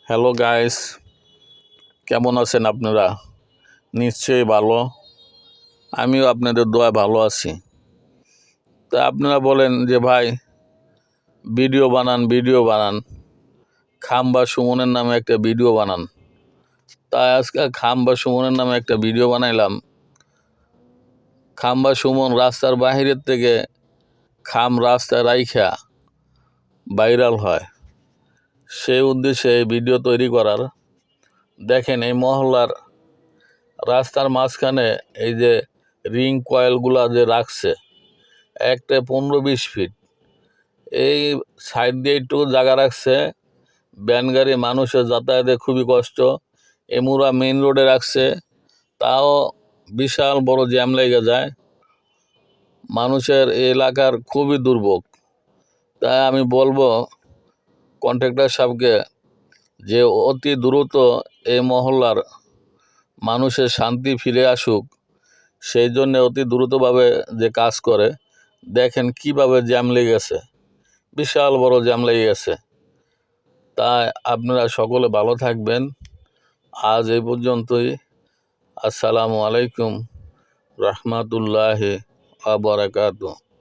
Hello guys, কেমন আছেন আপনারা? নিশ্চয়ই ভালো। আমিও আপনাদের দোয়ায় ভালো আছি। তা আপনারা বলেন যে ভাই ভিডিও বানান, খাম বা সুমনের নামে একটা ভিডিও বানান। তাই আজকে খাম বা সুমনের নামে একটা ভিডিও বানাইলাম। খাম বা সুমন রাস্তার বাহিরের থেকে খাম রাস্তায় রাইখা ভাইরাল হয়, সেই উদ্দেশ্যে এই ভিডিও তৈরি করার। দেখেন এই মহল্লার রাস্তার মাঝখানে এই যে রিং কয়েলগুলা যে রাখছে, একটা 15-20 ফিট এই সাইড দিয়ে একটু জায়গা রাখছে। ভ্যান গাড়ি মানুষের যাতায়াতে খুবই কষ্ট। এমুরা মেইন রোডে রাখছে, তাও বিশাল বড় জ্যাম লেগে যায়। মানুষের এই এলাকার খুবই দুর্ভোগ। তাই আমি বলবো কন্ট্রাক্টর সাহেবকে যে অতি দ্রুত এই মহল্লার মানুষের শান্তি ফিরে আসুক, সেই জন্য অতি দ্রুতভাবে যে কাজ করে। দেখেন কিভাবে জ্যাম লেগেছে, বিশাল বড় জ্যাম লেগে গেছে। তাই আপনারা সকলে ভালো থাকবেন। আজ এই পর্যন্তই। আসসালামু আলাইকুম রহমতুল্লাহি ওয়া বারাকাতুহু।